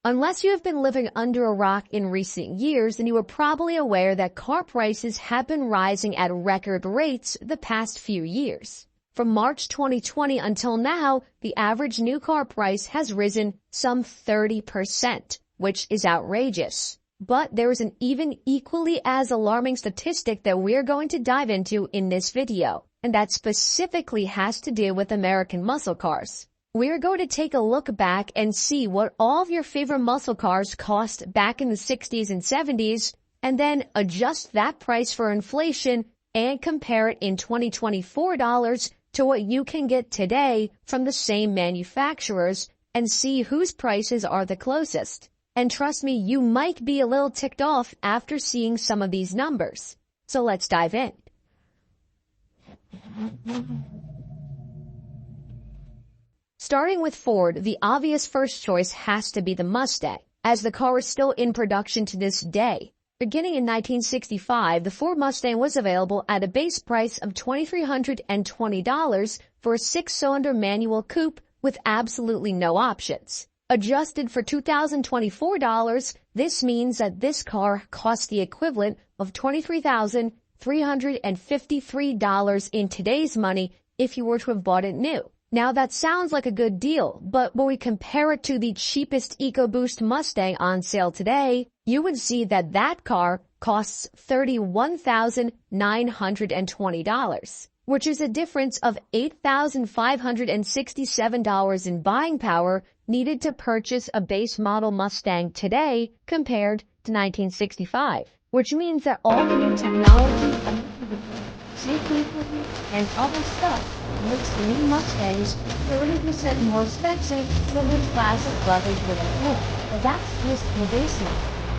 Unless you have been living under a rock in recent years, then you are probably aware that car prices have been rising at record rates the past few years. From March 2020 until now, the average new car price has risen some 30%, which is outrageous. But there is an even equally as alarming statistic that we're going to dive into in this video, and that specifically has to do with American muscle cars. We're going to take a look back and see what all of your favorite muscle cars cost back in the 60s and 70s, and then adjust that price for inflation and compare it in 2024 dollars to what you can get today from the same manufacturers and see whose prices are the closest. And trust me, you might be a little ticked off after seeing some of these numbers. So let's dive in. Starting with Ford, the obvious first choice has to be the Mustang, as the car is still in production to this day. Beginning in 1965, the Ford Mustang was available at a base price of $2,320 for a 6-cylinder manual coupe with absolutely no options. Adjusted for 2024 dollars, this means that this car costs the equivalent of $23,353 in today's money if you were to have bought it new. Now that sounds like a good deal, but when we compare it to the cheapest EcoBoost Mustang on sale today, you would see that that car costs $31,920, which is a difference of $8,567 in buying power needed to purchase a base model Mustang today compared to 1965, which means that all the new technology, safety equipment, and other stuff makes the new Mustangs 30% more expensive than the classic luggage with a hood. But that's just the base model.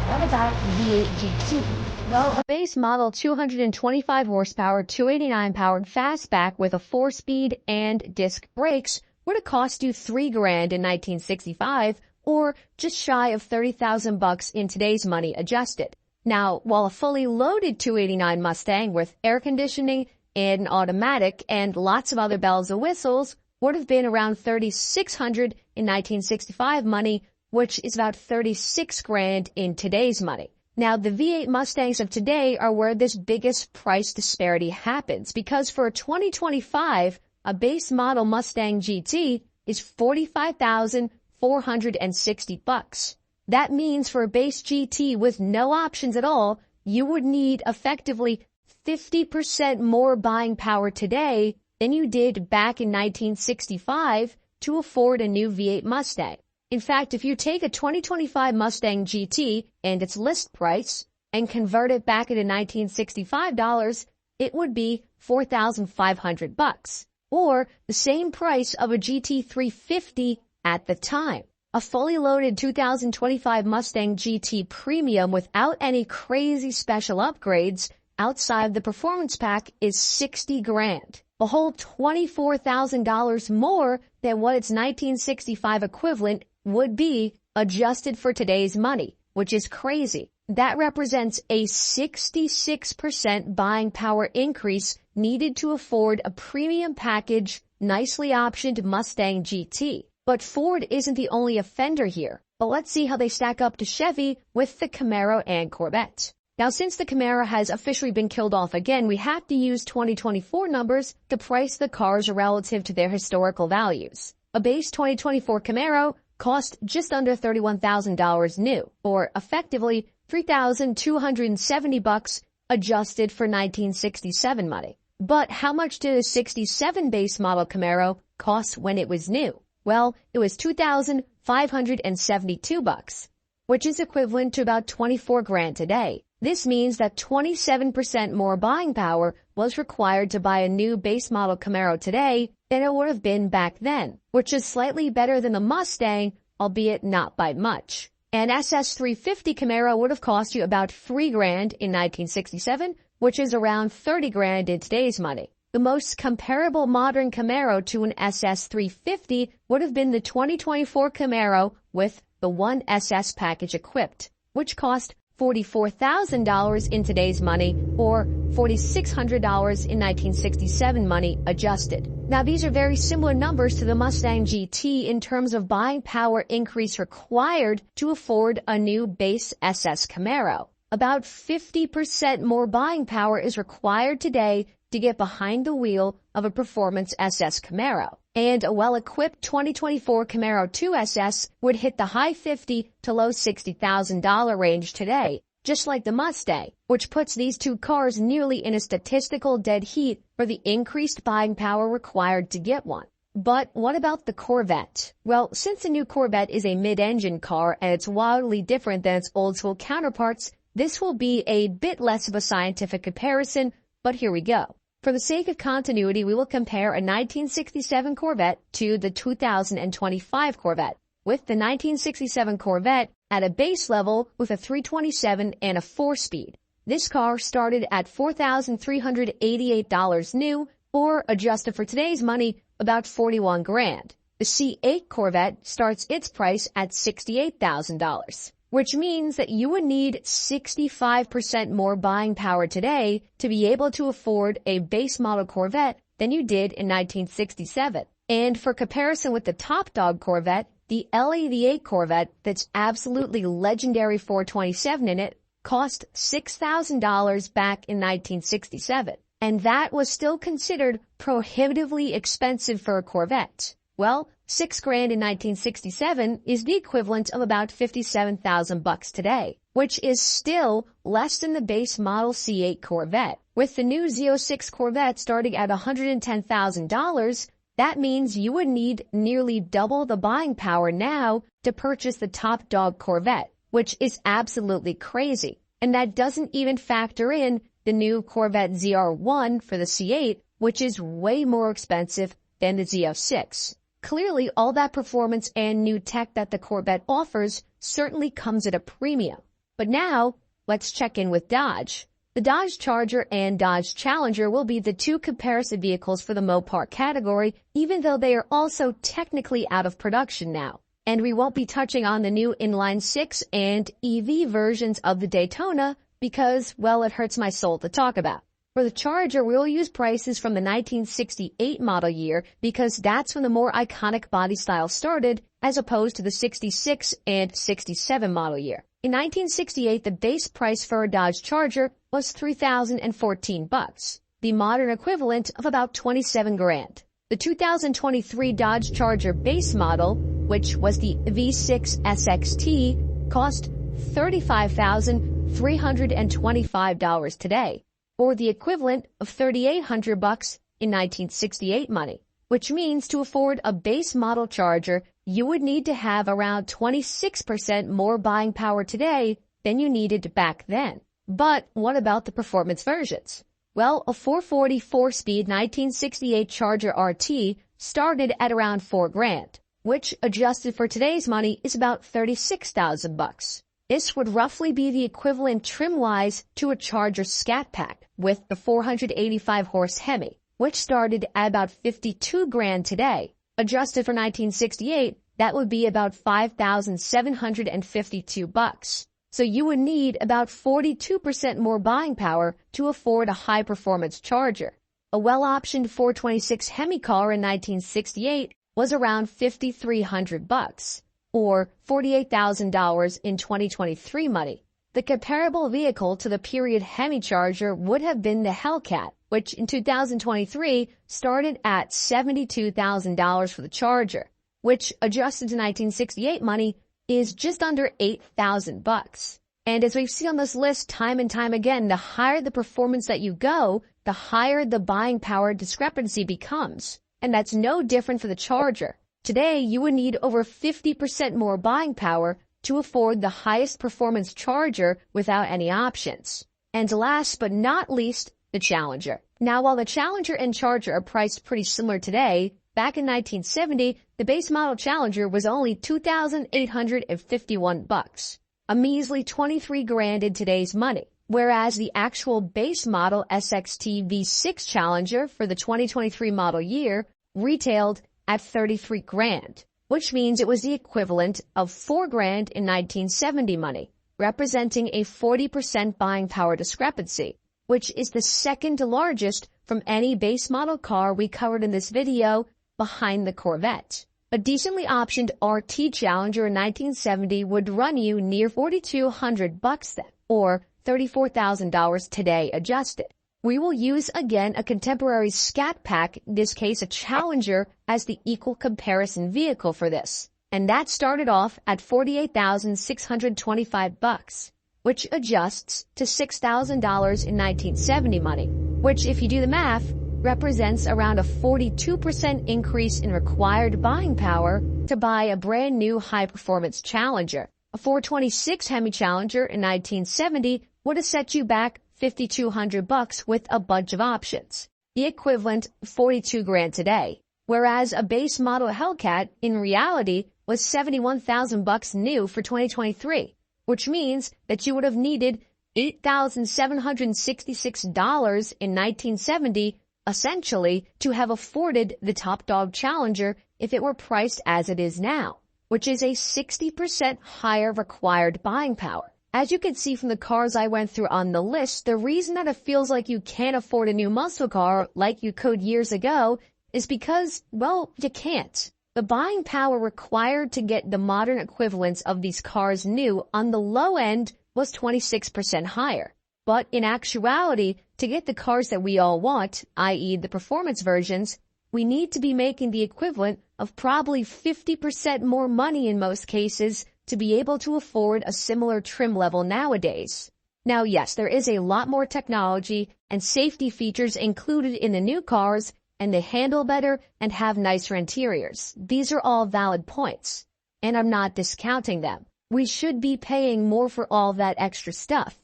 What about the V8 GT? Well, a base model 225 horsepower, 289 powered fastback with a 4-speed and disc brakes would have cost you $3,000 in 1965, or just shy of $30,000 in today's money adjusted. Now, while a fully loaded 289 Mustang with air conditioning and an automatic and lots of other bells and whistles would have been around $3,600 in 1965 money, which is about $36,000 in today's money. Now, the V8 Mustangs of today are where this biggest price disparity happens, because for a 2025, a base model Mustang GT is $45,460. That means for a base GT with no options at all, you would need effectively 50% more buying power today than you did back in 1965 to afford a new V8 Mustang. In fact, if you take a 2025 Mustang GT and its list price and convert it back into 1965 dollars, it would be $4,500, or the same price of a GT 350 at the time. A fully loaded 2025 Mustang GT Premium without any crazy special upgrades outside the performance pack is $60,000, a whole $24,000 more than what its 1965 equivalent would be adjusted for today's money, which is crazy. That represents a 66% buying power increase needed to afford a premium package, nicely optioned Mustang GT. But Ford isn't the only offender here. But let's see how they stack up to Chevy with the Camaro and Corvette. Now, since the Camaro has officially been killed off again, we have to use 2024 numbers to price the cars relative to their historical values. A base 2024 Camaro cost just under $31,000 new, or effectively $3,270 adjusted for 1967 money. But how much did a 67 base model Camaro cost when it was new? Well, it was $2,572, which is equivalent to about $24,000 today. This means that 27% more buying power was required to buy a new base model Camaro today than it would have been back then, which is slightly better than the Mustang, albeit not by much. An SS350 Camaro would have cost you about $3,000 in 1967, which is around $30,000 in today's money. The most comparable modern Camaro to an SS350 would have been the 2024 Camaro with the 1SS package equipped, which cost $44,000 in today's money, or $4,600 in 1967 money adjusted. Now, these are very similar numbers to the Mustang GT in terms of buying power increase required to afford a new base SS Camaro. About 50% more buying power is required today to get behind the wheel of a performance SS Camaro. And a well-equipped 2024 Camaro 2 SS would hit the high $50,000 to low $60,000 range today, just like the Mustang, which puts these two cars nearly in a statistical dead heat for the increased buying power required to get one. But what about the Corvette? Well, since the new Corvette is a mid-engine car and it's wildly different than its old-school counterparts, this will be a bit less of a scientific comparison, but here we go. For the sake of continuity, we will compare a 1967 Corvette to the 2025 Corvette, with the 1967 Corvette at a base level with a 327 and a 4-speed. This car started at $4,388 new, or adjusted for today's money, about $41,000. The C8 Corvette starts its price at $68,000. Which means that you would need 65% more buying power today to be able to afford a base model Corvette than you did in 1967. And for comparison with the top dog Corvette, the LA-V8 Corvette that's absolutely legendary 427 in it cost $6,000 back in 1967. And that was still considered prohibitively expensive for a Corvette. Well, $6,000 in 1967 is the equivalent of about $57,000 today, which is still less than the base model C8 Corvette. With the new Z06 Corvette starting at $110,000, that means you would need nearly double the buying power now to purchase the top dog Corvette, which is absolutely crazy. And that doesn't even factor in the new Corvette ZR1 for the C8, which is way more expensive than the Z06. Clearly, all that performance and new tech that the Corvette offers certainly comes at a premium. But now, let's check in with Dodge. The Dodge Charger and Dodge Challenger will be the two comparison vehicles for the Mopar category, even though they are also technically out of production now. And we won't be touching on the new inline 6 and EV versions of the Daytona because, well, it hurts my soul to talk about. For the Charger, we'll use prices from the 1968 model year because that's when the more iconic body style started, as opposed to the 66 and 67 model year. In 1968, the base price for a Dodge Charger was $3,014, the modern equivalent of about $27,000. The 2023 Dodge Charger base model, which was the V6 SXT, cost $35,325 today, or the equivalent of $3,800 in 1968 money, which means to afford a base model Charger, you would need to have around 26% more buying power today than you needed back then. But what about the performance versions? Well, a 444-speed 1968 Charger RT started at around $4,000, which adjusted for today's money is about $36,000. This would roughly be the equivalent trim-wise to a Charger Scat Pack with the 485-horse Hemi, which started at about $52,000 today. Adjusted for 1968, that would be about $5,752. So you would need about 42% more buying power to afford a high-performance Charger. A well-optioned 426 Hemi car in 1968 was around $5,300. Or $48,000 in 2023 money. The comparable vehicle to the period Hemi Charger would have been the Hellcat, which in 2023 started at $72,000 for the Charger, which adjusted to 1968 money is just under $8,000. And as we've seen on this list time and time again, the higher the performance that you go, the higher the buying power discrepancy becomes. And that's no different for the Charger. Today, you would need over 50% more buying power to afford the highest performance Charger without any options. And last but not least, the Challenger. Now, while the Challenger and Charger are priced pretty similar today, back in 1970, the base model Challenger was only $2,851, a measly $23,000 in today's money. Whereas the actual base model SXT V6 Challenger for the 2023 model year retailed at $33,000, which means it was the equivalent of $4,000 in 1970 money, representing a 40% buying power discrepancy, which is the second largest from any base model car we covered in this video behind the Corvette. A decently optioned RT Challenger in 1970 would run you near $4,200 then, or $34,000 today adjusted. We will use again a contemporary Scat Pack, in this case a Challenger, as the equal comparison vehicle for this. And that started off at $48,625, which adjusts to $6,000 in 1970 money, which, if you do the math, represents around a 42% increase in required buying power to buy a brand new high-performance Challenger. A 426 Hemi Challenger in 1970 would have set you back $5,200 with a bunch of options, the equivalent of $42,000 today, whereas a base model Hellcat in reality was $71,000 new for 2023, which means that you would have needed $8,766 in 1970 essentially to have afforded the top dog Challenger if it were priced as it is now, which is a 60% higher required buying power. As you can see from the cars I went through on the list, the reason that it feels like you can't afford a new muscle car like you could years ago is because, well, you can't. The buying power required to get the modern equivalents of these cars new on the low end was 26% higher. But in actuality, to get the cars that we all want, i.e. the performance versions, we need to be making the equivalent of probably 50% more money in most cases to be able to afford a similar trim level nowadays. Now, yes, there is a lot more technology and safety features included in the new cars, and they handle better and have nicer interiors. These are all valid points, and I'm not discounting them. We should be paying more for all that extra stuff.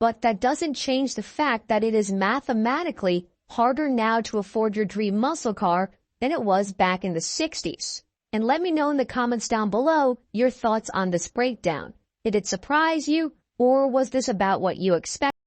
But that doesn't change the fact that it is mathematically harder now to afford your dream muscle car than it was back in the 60s. And let me know in the comments down below your thoughts on this breakdown. Did it surprise you, or was this about what you expected?